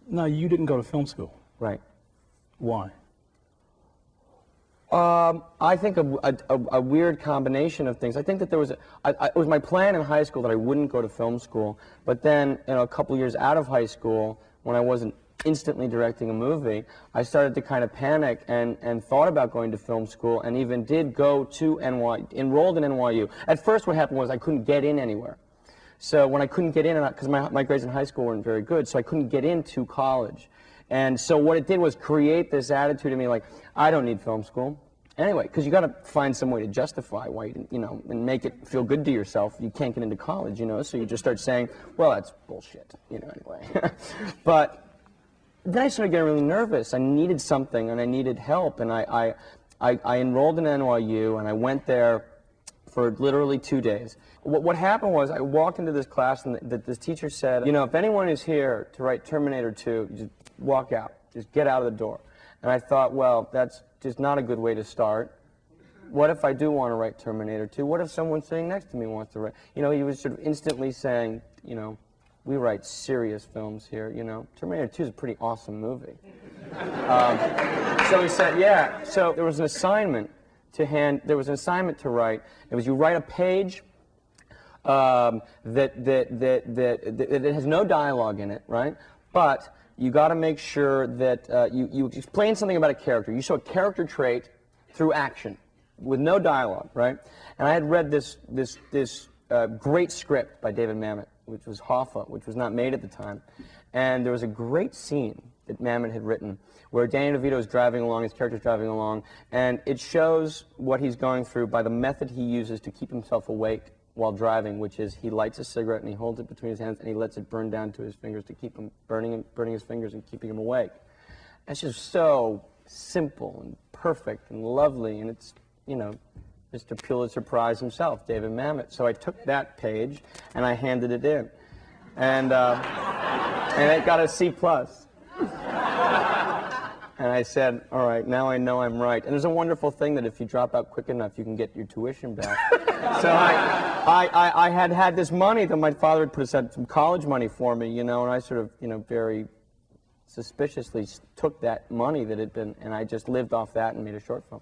No, you didn't go to film school. Right. Why? I think a weird combination of things. I think that there was it was my plan in high school that I wouldn't go to film school, but then, you know, a couple years out of high school, when I wasn't instantly directing a movie, I started to kind of panic and thought about going to film school, and even did go to enrolled in NYU. At first what happened was I couldn't get in anywhere. So when I couldn't get in, because my grades in high school weren't very good, so I couldn't get into college. And so what it did was create this attitude in me like, I don't need film school. Anyway, because you got to find some way to justify why you didn't, you know, and make it feel good to yourself. You can't get into college, you know, so you just start saying, well, that's bullshit, you know, anyway. But then I started getting really nervous. I needed something, and I needed help, and I enrolled in NYU, and I went there for literally 2 days. What happened was I walked into this class, and this teacher said, you know, if anyone is here to write Terminator 2, just walk out. Just get out of the door. And I thought, well, that's just not a good way to start. What if I do want to write Terminator 2? What if someone sitting next to me wants to write? You know, he was sort of instantly saying, you know, we write serious films here, you know. Terminator 2 is a pretty awesome movie. So he said, yeah. So there was an assignment to write. It was you write a page that has no dialogue in it, right? But you got to make sure that you explain something about a character. You show a character trait through action, with no dialogue, right? And I had read this great script by David Mamet, which was Hoffa, which was not made at the time. And there was a great scene that Mamet had written where Danny DeVito is driving along, his character's driving along, and it shows what he's going through by the method he uses to keep himself awake while driving, which is he lights a cigarette and he holds it between his hands and he lets it burn down to his fingers to keep him burning his fingers and keeping him awake. It's just so simple and perfect and lovely, and it's, you know, Mr. Pulitzer Prize himself, David Mamet. So I took that page and I handed it in, and it got a C+. And I said, all right, now I know I'm right. And there's a wonderful thing that if you drop out quick enough, you can get your tuition back. So I had this money that my father had put aside, some college money for me, you know, and I sort of, you know, very suspiciously took that money that had been, and I just lived off that and made a short film.